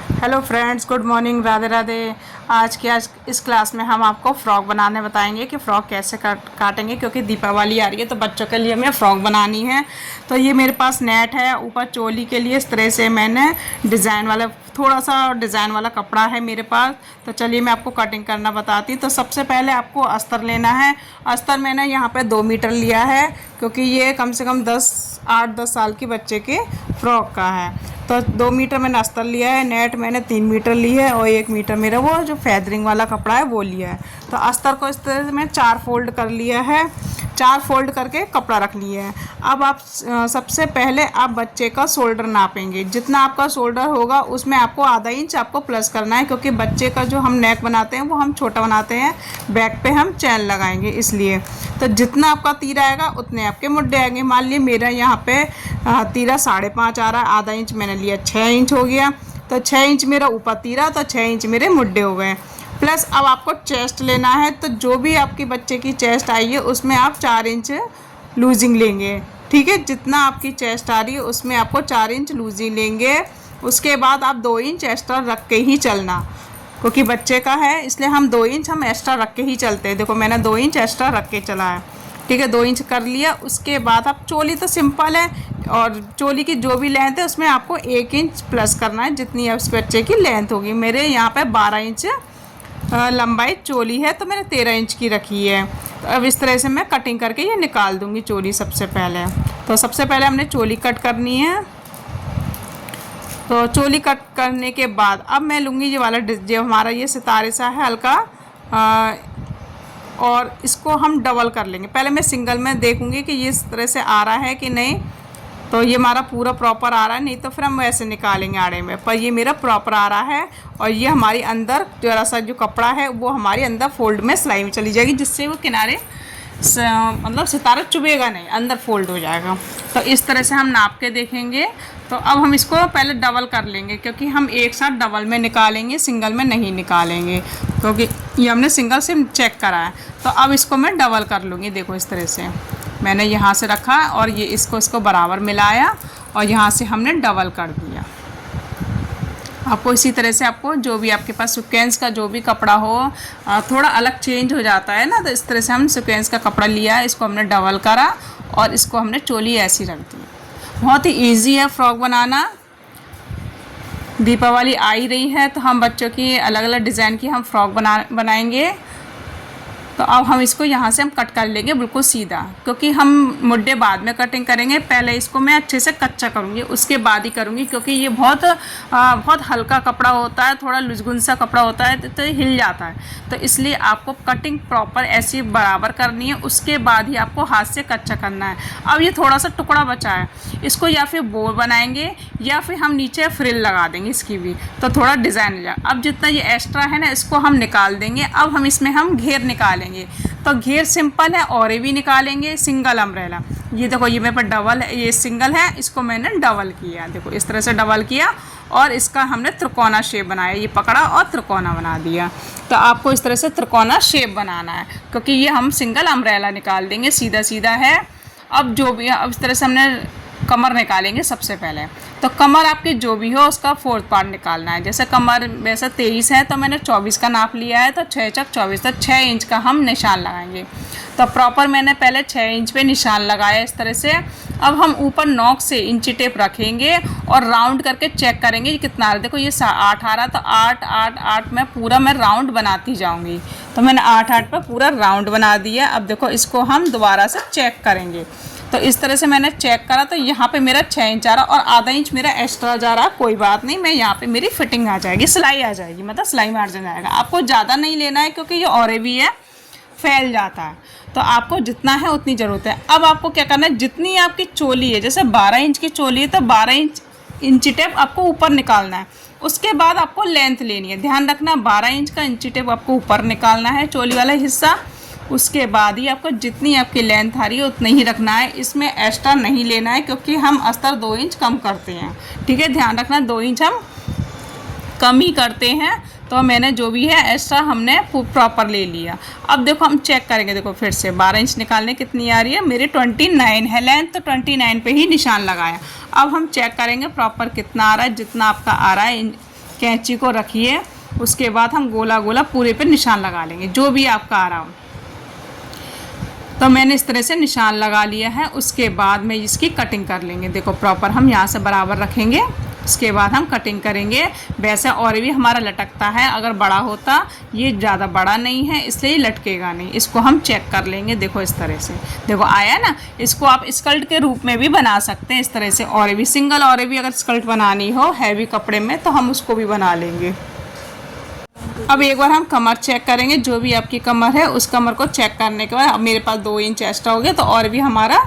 Hello friends, good morning, Radhe Radhe. आज इस class में हम आपको फ़्रॉक बनाने बताएंगे कि फ़्रॉक कैसे काटेंगे, क्योंकि दीपावली आ रही है तो बच्चों के लिए हमें फ़्रॉक बनानी है। तो ये मेरे पास नेट है, ऊपर चोली के लिए इस तरह से मैंने डिज़ाइन वाला थोड़ा सा डिज़ाइन वाला कपड़ा है मेरे पास। तो चलिए मैं आपको कटिंग करना बताती हूँ। तो सबसे पहले आपको अस्तर लेना है। अस्तर मैंने यहाँ पे 2 मीटर लिया है, क्योंकि ये कम से कम 8-10 साल की बच्चे के फ़्रॉक का है। तो 2 मीटर मैंने अस्तर लिया है। नेट मैंने 3 मीटर ली है और 1 मीटर मेरा वो जो फैदरिंग वाला कपड़ा है वो लिया है। तो अस्तर को इस तरह से मैं 4 फोल्ड कर लिया है। 4 फोल्ड करके कपड़ा रख लिया है। अब आप सबसे पहले आप बच्चे का शोल्डर नापेंगे। जितना आपका शोल्डर होगा उसमें आपको आधा इंच आपको प्लस करना है, क्योंकि बच्चे का जो हम नेक बनाते हैं वो हम छोटा बनाते हैं, बैक पे हम चैन लगाएंगे इसलिए। तो जितना आपका तीरा आएगा उतने आपके मुड्डे आएंगे। मान लीजिए मेरा यहाँ पे तीरा 5.5 आ रहा है, आधा इंच मैंने लिया, 6 इंच हो गया। तो 6 इंच मेरा ऊपर तीरा, तो 6 इंच मेरे मुड्डे हो गए। प्लस अब आपको चेस्ट लेना है। तो जो भी आपकी बच्चे की चेस्ट आई है उसमें आप 4 इंच लूजिंग लेंगे। ठीक है, जितना आपकी चेस्ट आ रही है उसमें आपको 4 इंच लूजिंग लेंगे। उसके बाद आप 2 इंच एक्स्ट्रा रख के ही चलना, क्योंकि बच्चे का है इसलिए हम 2 इंच हम एक्स्ट्रा रख के ही चलते हैं। देखो मैंने 2 इंच एक्स्ट्रा रख के चला है। ठीक है, 2 इंच कर लिया। उसके बाद आप चोली तो सिंपल है, और चोली की जो भी लेंथ है उसमें आपको 1 इंच प्लस करना है, जितनी उस बच्चे की लेंथ होगी। मेरे यहाँ पे 12 इंच लंबाई चोली है, तो मैंने 13 इंच की रखी है। तो अब इस तरह से मैं कटिंग करके ये निकाल दूँगी चोली सबसे पहले। तो सबसे पहले हमने चोली कट करनी है। तो चोली कट करने के बाद अब मैं लूँगी ये वाला जो हमारा ये सितारे सा है हल्का, और इसको हम डबल कर लेंगे। पहले मैं सिंगल में देखूँगी कि ये इस तरह से आ रहा है कि नहीं। तो ये हमारा पूरा प्रॉपर आ रहा है, नहीं तो फिर हम वैसे निकालेंगे आड़े में। पर ये मेरा प्रॉपर आ रहा है, और ये हमारी अंदर जरा सा जो कपड़ा है वो हमारी अंदर फोल्ड में सिलाई में चली जाएगी, जिससे वो किनारे मतलब सितारा चुभेगा नहीं, अंदर फोल्ड हो जाएगा। तो इस तरह से हम नाप के देखेंगे। तो अब हम इसको पहले डबल कर लेंगे, क्योंकि हम एक साथ डबल में निकालेंगे, सिंगल में नहीं निकालेंगे, क्योंकि ये हमने सिंगल से चेक करा है। तो अब इसको मैं डबल कर लूँगी। देखो इस तरह से मैंने यहाँ से रखा और ये इसको बराबर मिलाया, और यहाँ से हमने डबल कर दिया। आपको इसी तरह से आपको जो भी आपके पास सीक्वेंस का जो भी कपड़ा हो, थोड़ा अलग चेंज हो जाता है ना, तो इस तरह से हम सीक्वेंस का कपड़ा लिया, इसको हमने डबल करा और इसको हमने चोली ऐसी रख दी। बहुत ही इजी है फ्रॉक बनाना। दीपावली आ ही रही है तो हम बच्चों की अलग अलग डिज़ाइन की हम फ्रॉक बनाएंगे। तो अब हम इसको यहाँ से हम कट कर लेंगे बिल्कुल सीधा, क्योंकि हम मुड्डे बाद में कटिंग करेंगे। पहले इसको मैं अच्छे से कच्चा करूँगी, उसके बाद ही करूँगी, क्योंकि ये बहुत हल्का कपड़ा होता है, थोड़ा लुजगुन सा कपड़ा होता है, तो हिल जाता है। तो इसलिए आपको कटिंग प्रॉपर ऐसी बराबर करनी है, उसके बाद ही आपको हाथ से कच्चा करना है। अब ये थोड़ा सा टुकड़ा बचा है, इसको या फिर बो बनाएंगे या फिर हम नीचे फ्रिल लगा देंगे इसकी भी, तो थोड़ा डिज़ाइन हो जाए। अब जितना ये एक्स्ट्रा है ना, इसको हम निकाल देंगे। अब हम इसमें हम घेर निकालेंगे। तो घेर सिंपल है, और भी निकालेंगे सिंगल अम्ब्रेला। ये देखो ये मेरे पर डबल है, ये सिंगल है, इसको मैंने डबल किया। देखो इस तरह से डबल किया और इसका हमने त्रिकोना शेप बनाया। ये पकड़ा और त्रिकोना बना दिया। तो आपको इस तरह से त्रिकोना शेप बनाना है, क्योंकि ये हम सिंगल अम्ब्रेला निकाल देंगे, सीधा सीधा है। अब जो भी अब इस तरह से हमने कमर निकालेंगे सबसे पहले। तो कमर आपकी जो भी हो उसका 4th पार्ट निकालना है। जैसे कमर वैसे 23 है, तो मैंने 24 का नाप लिया है, तो 6 चक 24, तो 6 इंच का हम निशान लगाएंगे। तो प्रॉपर मैंने पहले 6 इंच पे निशान लगाया इस तरह से। अब हम ऊपर नॉक से इंची टेप रखेंगे और राउंड करके चेक करेंगे ये कितना आ रहा है। देखो ये 8 आ रहा, तो 8 8 8 में पूरा मैं राउंड बनाती जाऊँगी। तो मैंने 8 8 पर पूरा राउंड बना दिया। अब देखो इसको हम दोबारा से चेक करेंगे। तो इस तरह से मैंने चेक करा, तो यहाँ पे मेरा 6 इंच आ रहा और आधा इंच मेरा एक्स्ट्रा जा रहा। कोई बात नहीं, मैं यहाँ पे मेरी फिटिंग आ जाएगी, सिलाई आ जाएगी, मतलब सिलाई मार्जिन आएगा। आपको ज़्यादा नहीं लेना है, क्योंकि ये और भी है, फैल जाता है। तो आपको जितना है उतनी ज़रूरत है। अब आपको क्या करना है, जितनी आपकी चोली है, जैसे 12 इंच की चोली है, तो 12 इंची टेप आपको ऊपर निकालना है। उसके बाद आपको लेंथ लेनी है। ध्यान रखना 12 इंच का इंची टेप आपको ऊपर निकालना है, चोली वाला हिस्सा। उसके बाद ही आपको जितनी आपकी लेंथ आ रही है उतनी ही रखना है, इसमें एक्स्ट्रा नहीं लेना है, क्योंकि हम अस्तर 2 इंच कम करते हैं। ठीक है, ध्यान रखना 2 इंच हम कम ही करते हैं। तो मैंने जो भी है एक्स्ट्रा हमने प्रॉपर ले लिया। अब देखो हम चेक करेंगे। देखो फिर से 12 इंच निकालने कितनी आ रही है, मेरी 29 है लेंथ, तो 29 पे ही निशान लगाया। अब हम चेक करेंगे प्रॉपर कितना आ रहा है। जितना आपका आ रहा है कैंची को रखिए, उसके बाद हम गोला गोला पूरे पे निशान लगा लेंगे जो भी आपका आ रहा हो। तो मैंने इस तरह से निशान लगा लिया है। उसके बाद में इसकी कटिंग कर लेंगे। देखो प्रॉपर हम यहाँ से बराबर रखेंगे, उसके बाद हम कटिंग करेंगे। वैसे और भी हमारा लटकता है, अगर बड़ा होता, ये ज़्यादा बड़ा नहीं है इसलिए ये लटकेगा नहीं। इसको हम चेक कर लेंगे। देखो इस तरह से, देखो आया ना। इसको आप स्कर्ट के रूप में भी बना सकते हैं इस तरह से। और भी सिंगल और भी अगर स्कर्ट बनानी हो हैवी कपड़े में तो हम उसको भी बना लेंगे। अब एक बार हम कमर चेक करेंगे, जो भी आपकी कमर है उस कमर को चेक करने के बाद अब मेरे पास 2 इंच एक्स्ट्रा हो गया, तो और भी हमारा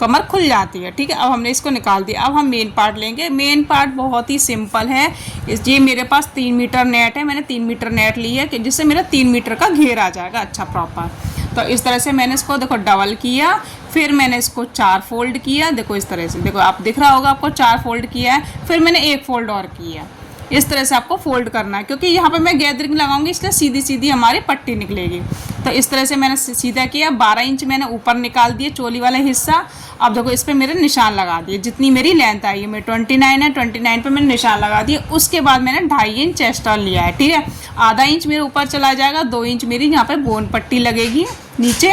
कमर खुल जाती है। ठीक है, अब हमने इसको निकाल दिया। अब हम मेन पार्ट लेंगे। मेन पार्ट बहुत ही सिंपल है। ये मेरे पास 3 मीटर नेट है, मैंने 3 मीटर नेट ली है कि जिससे मेरा 3 मीटर का घेर आ जाएगा अच्छा प्रॉपर। तो इस तरह से मैंने इसको देखो डबल किया, फिर मैंने इसको 4 फोल्ड किया। देखो इस तरह से, देखो आप दिख रहा होगा आपको 4 फोल्ड किया है, फिर मैंने 1 फोल्ड और किया। इस तरह से आपको फोल्ड करना है, क्योंकि यहाँ पे मैं गैदरिंग लगाऊंगी इसलिए सीधी सीधी हमारी पट्टी निकलेगी। तो इस तरह से मैंने सीधा किया। 12 इंच मैंने ऊपर निकाल दिए चोली वाला हिस्सा। अब देखो इस पर मेरे निशान लगा दिए, जितनी मेरी लेंथ आई है, मैं 29 है, 29 पे मैंने निशान लगा दिए। उसके बाद मैंने 2.5 इंच एक्स्ट्रा लिया है। ठीक है, आधा इंच मेरे ऊपर चला जाएगा, 2 इंच मेरी यहाँ पे बोन पट्टी लगेगी नीचे,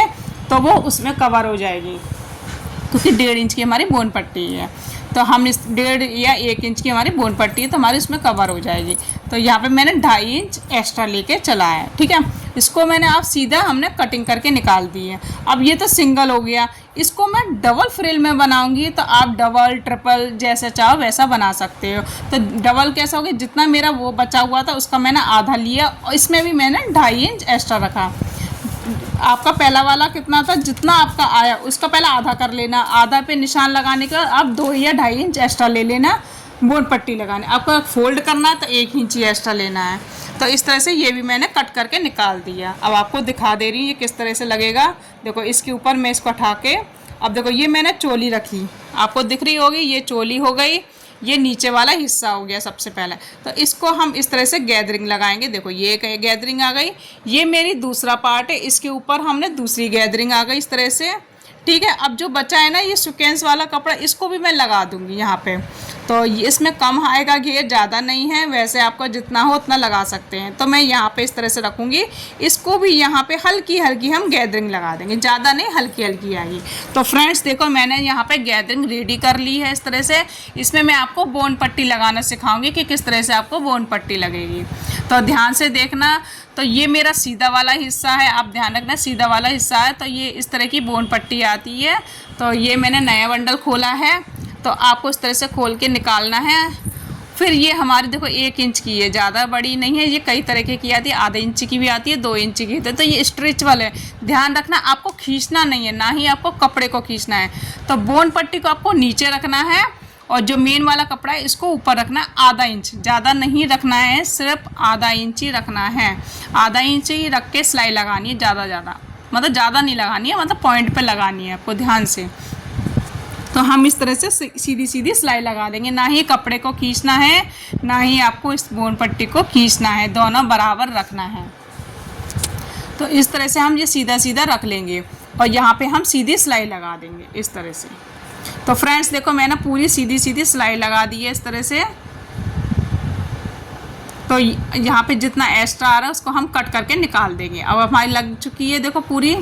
तो वो उसमें कवर हो जाएगी, क्योंकि 1.5 इंच की हमारी बोन पट्टी है। तो हम इस 1.5 या 1 इंच की हमारी बोन पट्टी है, तो हमारी उसमें कवर हो जाएगी। तो यहाँ पे मैंने 2.5 इंच एक्स्ट्रा लेके चला है। ठीक है, इसको मैंने आप सीधा हमने कटिंग करके निकाल दी है। अब ये तो सिंगल हो गया, इसको मैं डबल फ्रिल में बनाऊंगी, तो आप डबल ट्रिपल जैसे चाहो वैसा बना सकते हो। तो डबल कैसा होगा, जितना मेरा वो बचा हुआ था उसका मैंने आधा लिया, और इसमें भी मैंने 2.5 इंच एक्स्ट्रा रखा। आपका पहला वाला कितना था, जितना आपका आया उसका पहले आधा कर लेना। आधा पे निशान लगाने के बाद आप 2 या 2.5 इंच एक्स्ट्रा ले लेना बोन पट्टी लगाने। आपको फोल्ड करना है तो 1 इंच एक्स्ट्रा लेना है। तो इस तरह से ये भी मैंने कट करके निकाल दिया। अब आपको दिखा दे रही हूँ ये किस तरह से लगेगा। देखो इसके ऊपर मैं इसको उठा के, अब देखो ये मैंने चोली रखी, आपको दिख रही होगी, ये चोली हो गई, ये नीचे वाला हिस्सा हो गया सबसे पहले। तो इसको हम इस तरह से गैदरिंग लगाएंगे। देखो ये गैदरिंग आ गई, ये मेरी दूसरा पार्ट है, इसके ऊपर हमने दूसरी गैदरिंग आ गई इस तरह से। ठीक है, अब जो बचा है ना ये सीक्वेंस वाला कपड़ा, इसको भी मैं लगा दूंगी यहाँ पे। तो इसमें कम आएगा घेर, ज़्यादा नहीं है, वैसे आपको जितना हो उतना लगा सकते हैं। तो मैं यहाँ पे इस तरह से रखूँगी, इसको भी यहाँ पे हल्की हल्की हम गैदरिंग लगा देंगे, ज़्यादा नहीं, हल्की हल्की आएगी। तो फ्रेंड्स देखो मैंने यहाँ पे गैदरिंग रेडी कर ली है इस तरह से। इसमें मैं आपको बोन पट्टी लगाना सिखाऊंगी कि किस तरह से आपको बोन पट्टी लगेगी, तो ध्यान से देखना। तो ये मेरा सीधा वाला हिस्सा है, आप ध्यान रखना सीधा वाला हिस्सा है। तो ये इस तरह की बोन पट्टी आती है। तो ये मैंने नया बंडल खोला है, तो आपको इस तरह से खोल के निकालना है। फिर ये हमारी देखो 1 इंच की है, ज़्यादा बड़ी नहीं है, ये कई तरीके की आती है, आधे इंच की भी आती है, 2 इंच की। तो ये स्ट्रेचबल है, ध्यान रखना आपको खींचना नहीं है, ना ही आपको कपड़े को खींचना है। तो बोन पट्टी को आपको नीचे रखना है, और जो मेन वाला कपड़ा है इसको ऊपर रखना है आधा इंच, ज़्यादा नहीं रखना है, सिर्फ आधा इंच ही रखना है। आधा इंच ही रख के सिलाई लगानी है, ज़्यादा मतलब ज़्यादा नहीं लगानी है, मतलब पॉइंट पे लगानी है आपको ध्यान से। तो हम इस तरह से सीधी सीधी सिलाई लगा देंगे, ना ही कपड़े को खींचना है, ना ही आपको इस बोन पट्टी को खींचना है, दोनों बराबर रखना है। तो इस तरह से हम ये सीधा सीधा रख लेंगे, और यहाँ पे हम सीधी सिलाई लगा देंगे इस तरह से। तो फ्रेंड्स देखो मैंने पूरी सीधी सीधी सिलाई लगा दी है इस तरह से। तो यहाँ पे जितना एक्स्ट्रा आ रहा है उसको हम कट करके निकाल देंगे। अब हमारी लग चुकी है देखो पूरी,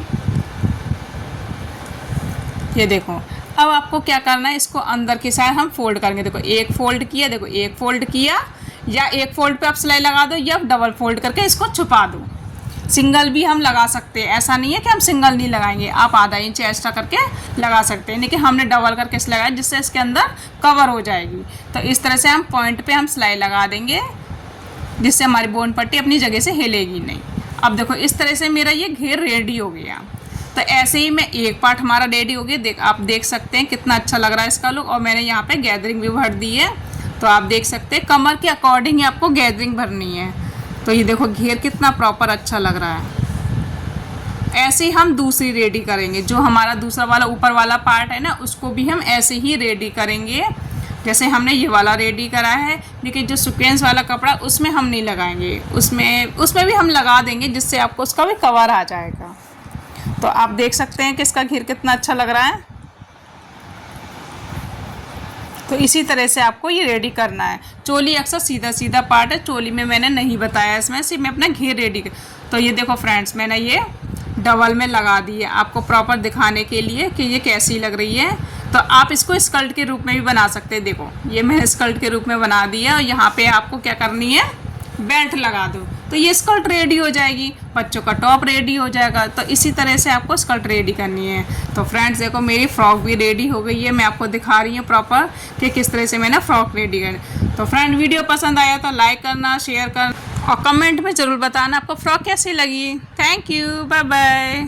ये देखो। अब आपको क्या करना है, इसको अंदर की साइड हम फोल्ड करेंगे। देखो 1 फोल्ड किया, देखो 1 फोल्ड किया, या 1 फोल्ड पे आप सिलाई लगा दो, या डबल फोल्ड करके इसको छुपा दो। सिंगल भी हम लगा सकते हैं, ऐसा नहीं है कि हम सिंगल नहीं लगाएंगे, आप आधा इंच एक्स्ट्रा करके लगा सकते हैं, लेकिन हमने डबल करके सिलाई लगाया जिससे इसके अंदर कवर हो जाएगी। तो इस तरह से हम पॉइंट पे हम सिलाई लगा देंगे, जिससे हमारी बोन पट्टी अपनी जगह से हिलेगी नहीं। अब देखो इस तरह से मेरा ये घेर रेडी हो गया। तो ऐसे ही मैं एक पार्ट हमारा रेडी हो गया, आप देख सकते हैं कितना अच्छा लग रहा है इसका लुक। और मैंने यहाँ पे गैदरिंग भी भर दी है, तो आप देख सकते हैं कमर के अकॉर्डिंग ही आपको गैदरिंग भरनी है। तो ये देखो घेर कितना प्रॉपर अच्छा लग रहा है। ऐसे ही हम दूसरी रेडी करेंगे, जो हमारा दूसरा वाला ऊपर वाला पार्ट है ना, उसको भी हम ऐसे ही रेडी करेंगे जैसे हमने ये वाला रेडी करा है। लेकिन जो सीक्वेंस वाला कपड़ा उसमें हम नहीं लगाएंगे, उसमें भी हम लगा देंगे, जिससे आपको उसका भी कवर आ जाएगा। तो आप देख सकते हैं कि इसका घेर कितना अच्छा लग रहा है। तो इसी तरह से आपको ये रेडी करना है। चोली अक्सर सीधा सीधा पार्ट है, चोली में मैंने नहीं बताया, इसमें सिर्फ मैं अपना घेर रेडी कर। तो ये देखो फ्रेंड्स, मैंने ये डबल में लगा दी है आपको प्रॉपर दिखाने के लिए कि ये कैसी लग रही है। तो आप इसको स्कर्ट के रूप में भी बना सकते हैं। देखो ये मैंने स्कर्ट के रूप में बना दी है और यहाँ पे आपको क्या करनी है, बेल्ट लगा दो तो ये स्कर्ट रेडी हो जाएगी, बच्चों का टॉप रेडी हो जाएगा। तो इसी तरह से आपको स्कर्ट रेडी करनी है। तो फ्रेंड्स देखो मेरी फ्रॉक भी रेडी हो गई है, मैं आपको दिखा रही हूँ प्रॉपर कि किस तरह से मैंने फ्रॉक रेडी करनी। तो फ्रेंड वीडियो पसंद आया तो लाइक करना, शेयर करना और कमेंट में ज़रूर बताना आपको फ्रॉक कैसी लगी। Thank you, bye bye.